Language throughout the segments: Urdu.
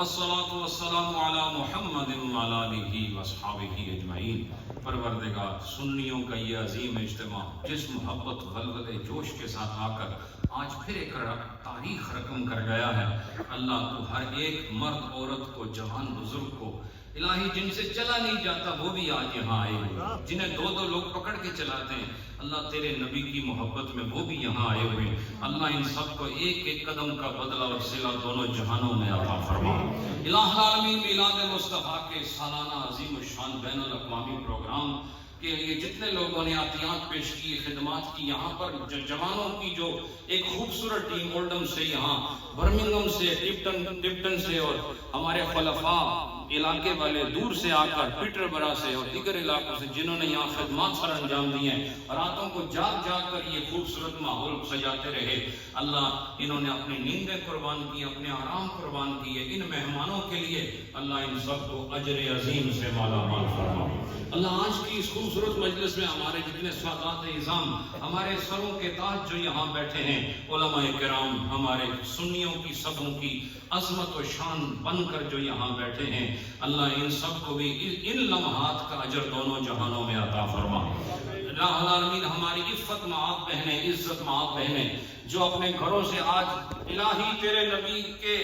الصلاۃ والسلام علی محمد وعلی آلہ واصحابہ اجمعین۔ پروردگار، سنیوں کا یہ عظیم اجتماع جس محبت غلغلے جوش کے ساتھ آ کر آج پھر ایک تاریخ رقم کر گیا ہے، اللہ تو ہر ایک مرد عورت کو، جوان بزرگ کو، الہی جن سے چلا نہیں جاتا وہ بھی آج یہاں آئے ہوئے، جنہیں دو دو لوگ پکڑ کے چلاتے ہیں، اللہ تیرے نبی کی محبت میں وہ بھی یہاں آئے ہوئے ہیں۔ اللہ ان سب کو ایک ایک قدم کا بدلہ اور صلہ دونوں جہانوں میں عطا فرما۔ الہ العالمین، میلاد مصطفیٰ کے سالانہ عظیم الشان بین الاقوامی پروگرام کے لیے جتنے لوگوں نے عطیات پیش کی، خدمات کی، یہاں پر جوانوں کی جو ایک خوبصورت ٹیم اولڈم سے، یہاں برمنگھم سے، ٹپٹن سے، اور ہمارے خلفاء علاقے والے دور سے آ کر پیٹر برا سے اور دیگر علاقوں سے جنہوں نے یہاں خدمات سر انجام دی ہیں، راتوں کو جاگ جاگ کر یہ خوبصورت ماحول سجاتے رہے، اللہ انہوں نے اپنی نیندیں قربان کی، اپنے آرام قربان کیے، ان مہمانوں کے لیے اللہ ان سب کو اجر عظیم سے مالا مال فرما۔ اللہ آج کی اس خوبصورت مجلس میں ہمارے جتنے سادات اعظام، ہمارے سروں کے تاج جو یہاں بیٹھے ہیں، علماء کرام، ہمارے سنیوں کی صفوں کی عظمت و شان بن کر جو یہاں بیٹھے ہیں، اللہ ان سب کو بھی ان لمحات کا اجر دونوں جہانوں میں عطا فرما۔ اللہ العالمین، ہماری عفت معاف بہنیں، عزت معاف بہنیں جو اپنے گھروں سے آج الہی تیرے نبی کے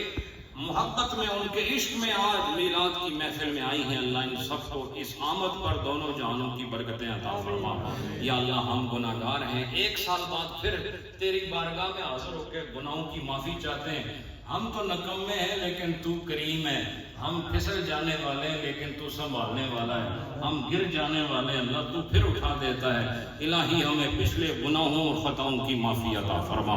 محبت میں، ان کے عشق میں آج میلاد کی محفل میں آئی ہیں، اللہ ان سب کو اس آمد پر دونوں جہانوں کی برکتیں عطا فرما۔ یا اللہ، ہم گناہ گار ہیں، ایک سال بعد پھر تیری بارگاہ میں حاضر ہو کے گناہوں کی معافی چاہتے ہیں۔ ہم تو نکمے ہیں لیکن تو کریم ہے، ہم پھسل جانے والے ہیں لیکن تو سنبھالنے والا ہے، ہم گر جانے والے ہیں، اللہ تو پھر اٹھا دیتا ہے۔ الہی ہمیں پچھلے گناہوں اور خطاؤں کی معافی عطا فرما،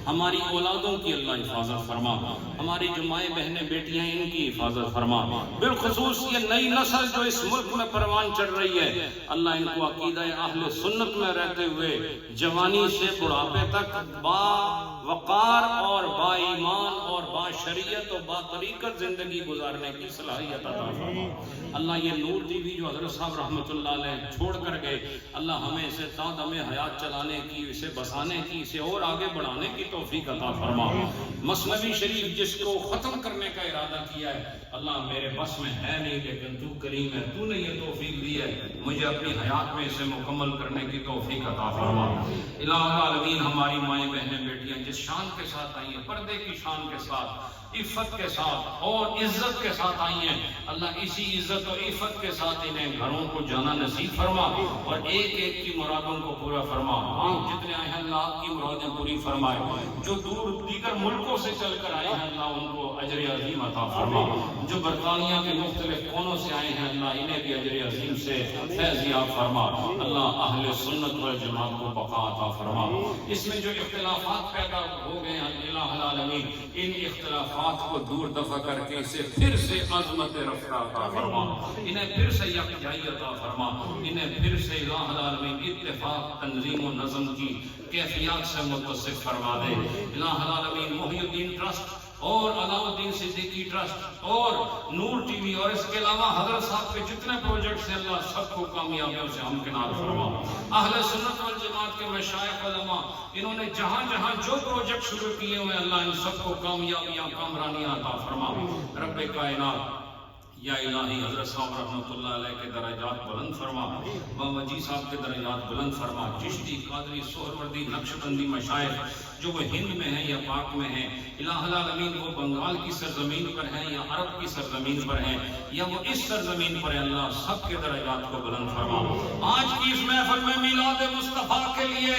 ہماری اولادوں کی اللہ حفاظت فرما، ہماری جو مائیں بہنیں بیٹیاں ہیں ان کی حفاظت فرما، بالخصوص یہ نئی نسل جو اس ملک میں پروان چڑھ رہی ہے، اللہ ان کو عقیدہ اہل سنت میں رہتے ہوئے جوانی سے بڑھاپے تک با وقار اور با ایمان اور با شریعت اور با طریقت زندگی گزارنے کی صلاحیت عطا فرما۔ اللہ یہ نور ٹی وی جو حضرت صاحب رحمۃ اللہ علیہ چھوڑ کر گئے، اللہ ہمیں اسے تا دم حیات چلانے کی، اسے بسانے کی، اسے اور آگے بڑھانے کی توفیق عطا فرما۔ مثنوی شریف جس کو ختم کرنے کا ارادہ کیا ہے، اللہ میرے بس میں ہے نہیں لیکن تو کریم ہے، تو نے یہ توفیق دی ہے، مجھے اپنی حیات میں اسے مکمل کرنے کی توفیق عطا فرما۔ الہ العالمین، ہماری مائیں بہنیں بیٹیاں جس شان کے ساتھ آئی ہیں، پردے کی شان کے ساتھ، عفت کے ساتھ اور عزت کے ساتھ آئی ہیں، اللہ اسی عزت اور عفت کے ساتھ انہیں گھروں کو جانا نصیب فرما اور ایک ایک کی مرادوں کو پورا فرما۔ آپ جتنے آئے ہیں اللہ آپ کی مرادیں پوری فرمائے، جو دور دیگر ملکوں سے چل کر آئے ہیں اللہ ان کو اجر عظیم عطا فرما، جو برطانیہ کے مختلف کونوں سے آئے ہیں اللہ انہیں بھی اجر عظیم سے فیضیاب فرما۔ اللہ اہل سنت والجماعت کو بقا عطا فرما۔ اس میں جو اختلافات پیدا ہو گئے ہیں الہ العالمین، ان اختلافات کو دور دفع کر کے اسے پھر سے عظمت رفع عطا فرما، انہیں پھر سے یکجائی عطا فرما، انہیں پھر سے الہ العالمین اتفاق، تنظیم و نظم کی کیفیات سے متصف فرما دے۔ الہ العالمین محی الدین ٹرسٹ اور علاؤ الدین صدیقی ٹرسٹ اور نور ٹی وی اور اس کے علاوہ حضرت صاحب کے جتنے پروجیکٹس ہیں اللہ سب کو کامیابیوں سے ہمکنار فرما۔ اہل سنت والجماعت کے مشائخ علماء انہوں نے جہاں جہاں جو پروجیکٹ شروع کیے ہوئے اللہ ان سب کو کامیابیاں، کامرانیاں عطا فرما۔ رب کائنات یا الہی حضرت صاحب رحمۃ اللہ علیہ کے درجات بلند فرما، بابا جی صاحب کے درجات بلند فرما، چشتی، قادری، سہروردی، نقشبندی مشائخ جو وہ ہند میں ہیں یا پاک میں ہیں، الہ العالمین وہ بنگال کی سرزمین پر ہیں یا عرب کی سرزمین پر ہیں یا وہ اس سرزمین پر ہیں، اللہ سب کے درجات کو بلند فرما۔ آج کی اس محفل میں میلاد مصطفیٰ کے لیے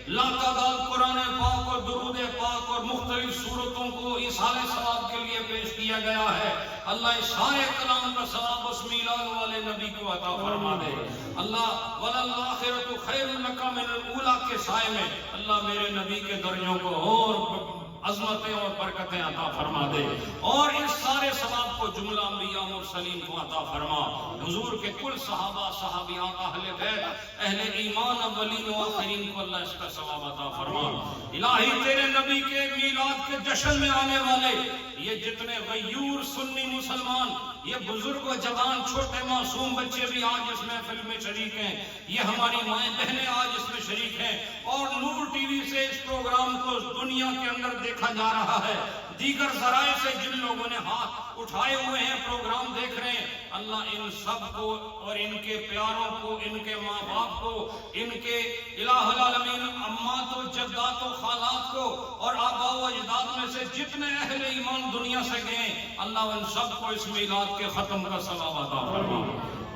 لاتعداد قرآن پاک اور درود پاک اور مختلف صورتوں کو ایصال ثواب کے لیے پیش کیا گیا ہے، اللہ اس سارے کلام کا ثواب اس میلاد والے نبی کو عطا فرما دے۔ اللہ وَلَلْآخِرَةُ خَيْرٌ لَكَ مِنَ الْأُولَىٰ کے سائے میں اللہ میرے نبی کے درجوں کو اور عظمتیں اور برکتیں عطا فرما دے اور اس سارے ثواب کو جملہ انبیاء مرسلین کو عطا فرما، حضور کے کل صحابہ، صحابیات، اہل بیت، اہل ایمان، اولین و آخرین کو اللہ اس کا ثواب عطا فرما۔ الہی تیرے نبی کے میلاد کے جشن میں آنے والے یہ جتنے غیور سنی مسلمان، یہ بزرگ و جوان، چھوٹے معصوم بچے بھی آج اس محفل میں شریک ہیں، یہ ہماری مائیں بہنیں آج اس میں شریک ہیں اور نور ٹی وی سے اس پروگرام کو دنیا کے اندر دیکھا جا رہا ہے۔ دیگر ذرائع سے جن لوگوں نے ہاتھ اٹھائے ہوئے ہیں پروگرام دیکھ رہے ہیں، اللہ ان سب کو اور ان کے پیاروں کو، ان کے ماں باپ کو، ان کے الہ العالمین امات و جدات و خالات کو اور آبا و اجداد میں سے جتنے اہل ایمان دنیا سے گئے، اللہ ان سب کو اس میلاد کے ختم کا ثواب عطا فرما۔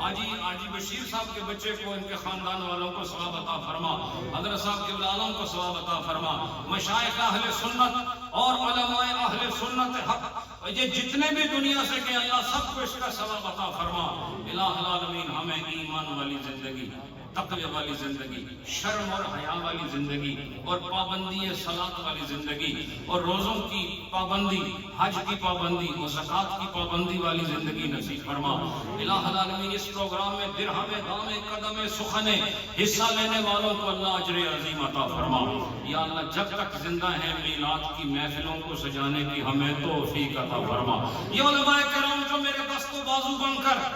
آجی بشیر صاحب کے بچے کو، ان کے خاندان والوں کو ثواب عطا فرما، حضرت صاحب کے ولادوں کو ثواب عطا فرما، مشائخ اہل سنت اور علماء اہل سنت حق یہ جتنے بھی دنیا سے گئے، اللہ سب کو اس کا ثواب عطا فرما۔ الہ العالمین ہمیں ایمان والی زندگی، تقوی والی زندگی، شرم اور حیا والی زندگی اور پابندی صلاۃ والی زندگی اور روزوں کی پابندی، حج کی پابندی اور زکوٰۃ کی پابندی والی زندگی نصیب فرما۔ الہ العالمین اس پروگرام میں درہم دام قدم سخن حصہ لینے والوں کو اللہ اجر عظیم عطا فرما۔ یا اللہ جب تک زندہ ہیں میلاد کی محفلوں کو سجانے کی ہمیں توفیق عطا فرما۔ یہ علماء کرام جو میرے دست و بازو بن کر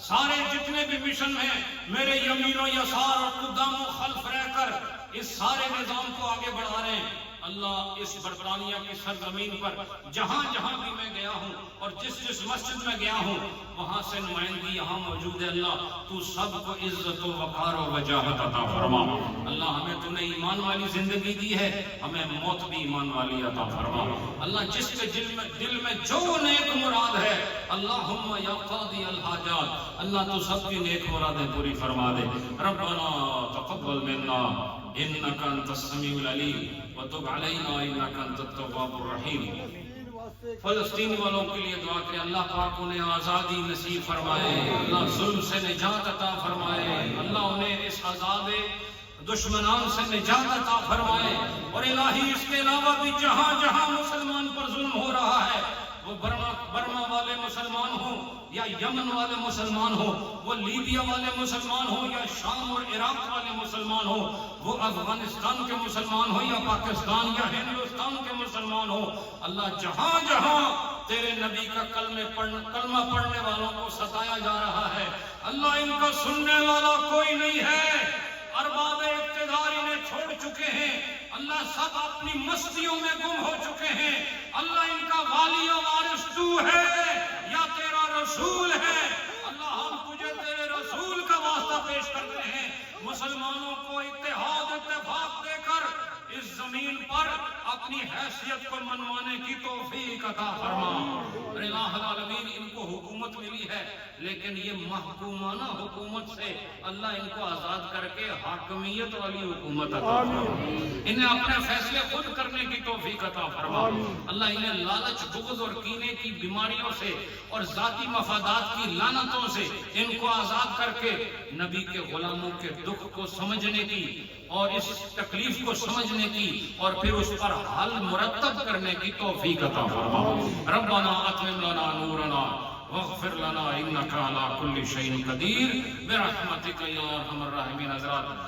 سارے جتنے بھی مشن ہیں، میرے یمین و یسار اور قدام و خلف رہ کر اس سارے نظام کو آگے بڑھا رہے ہیں، اللہ اس برطانیہ کی سرزمین پر جہاں جہاں بھی میں گیا ہوں اور جس جس مسجد میں گیا ہوں وہاں سے نمائندگی یہاں موجود ہے، اللہ تو سب کو عزت و وقار و وجاہت عطا فرما۔ اللہ ہمیں تو نے ایمان والی زندگی دی ہے، ہمیں موت بھی ایمان والی عطا فرما۔ اللہ جس کے دل میں جو نیک مراد ہے، اللہم یا قاضی الحاجات، اللہ تو سب کی نیک مرادیں پوری فرما دے۔ ربنا تقبل منا انک انت السمیع العلیم وتب علینا انک انت التواب الرحیم۔ فلسطین والوں کے لیے دعا کریں، اللہ پاک انہیں آزادی نصیب فرمائے، اللہ ظلم سے نجات عطا فرمائے، اللہ انہیں اس آزاد دشمنان سے نجات عطا فرمائے، اور الہی اس کے علاوہ بھی جہاں جہاں مسلمان پر ظلم ہو رہا ہے، وہ برما والے مسلمان ہوں یا یمن والے مسلمان ہوں، وہ لیبیا والے مسلمان ہوں یا شام اور عراق والے مسلمان ہوں، وہ افغانستان کے مسلمان ہوں یا پاکستان یا ہندوستان کے مسلمان ہوں، اللہ جہاں جہاں تیرے نبی کا کلمہ پڑھنے والوں کو ستایا جا رہا ہے، اللہ ان کا سننے والا کوئی نہیں ہے، ارباب اقتدار انہیں چھوڑ چکے ہیں، اللہ سب اپنی مستیوں میں گم ہو چکے ہیں، اللہ ان کا والی و وارث تو ہے یا تیرا رسول ہے، اللہ ہم تجھے تیرے رسول کا واسطہ پیش کرتے ہیں، مسلمانوں کو اتحاد اتفاق دے کر اس زمین پر اپنی حیثیت کو منوانے کی توفیق عطا فرما۔ الہ العالمین ان کو حکومت ملی ہے لیکن یہ محکومانہ حکومت سے اللہ ان کو آزاد کر کے حاکمیت والی حکومت عطا فرما، انہیں اپنے فیصلے خود کرنے کی توفیق عطا فرما، اللہ انہیں لالچ بغض اور کینے کی بیماریوں سے اور ذاتی مفادات کی لعنتوں سے ان کو آزاد کر کے نبی کے غلاموں کے دکھ کو سمجھنے کی اور اس تکلیف کو سمجھنے کی اور پھر اس پر حل مرتب کرنے کی توفیق عطا فرما۔ ربنا اتمم لنا نورنا واغفر لنا انک علی کل شیء قدیر برحمتک یا ارحم الراحمین۔ حضرات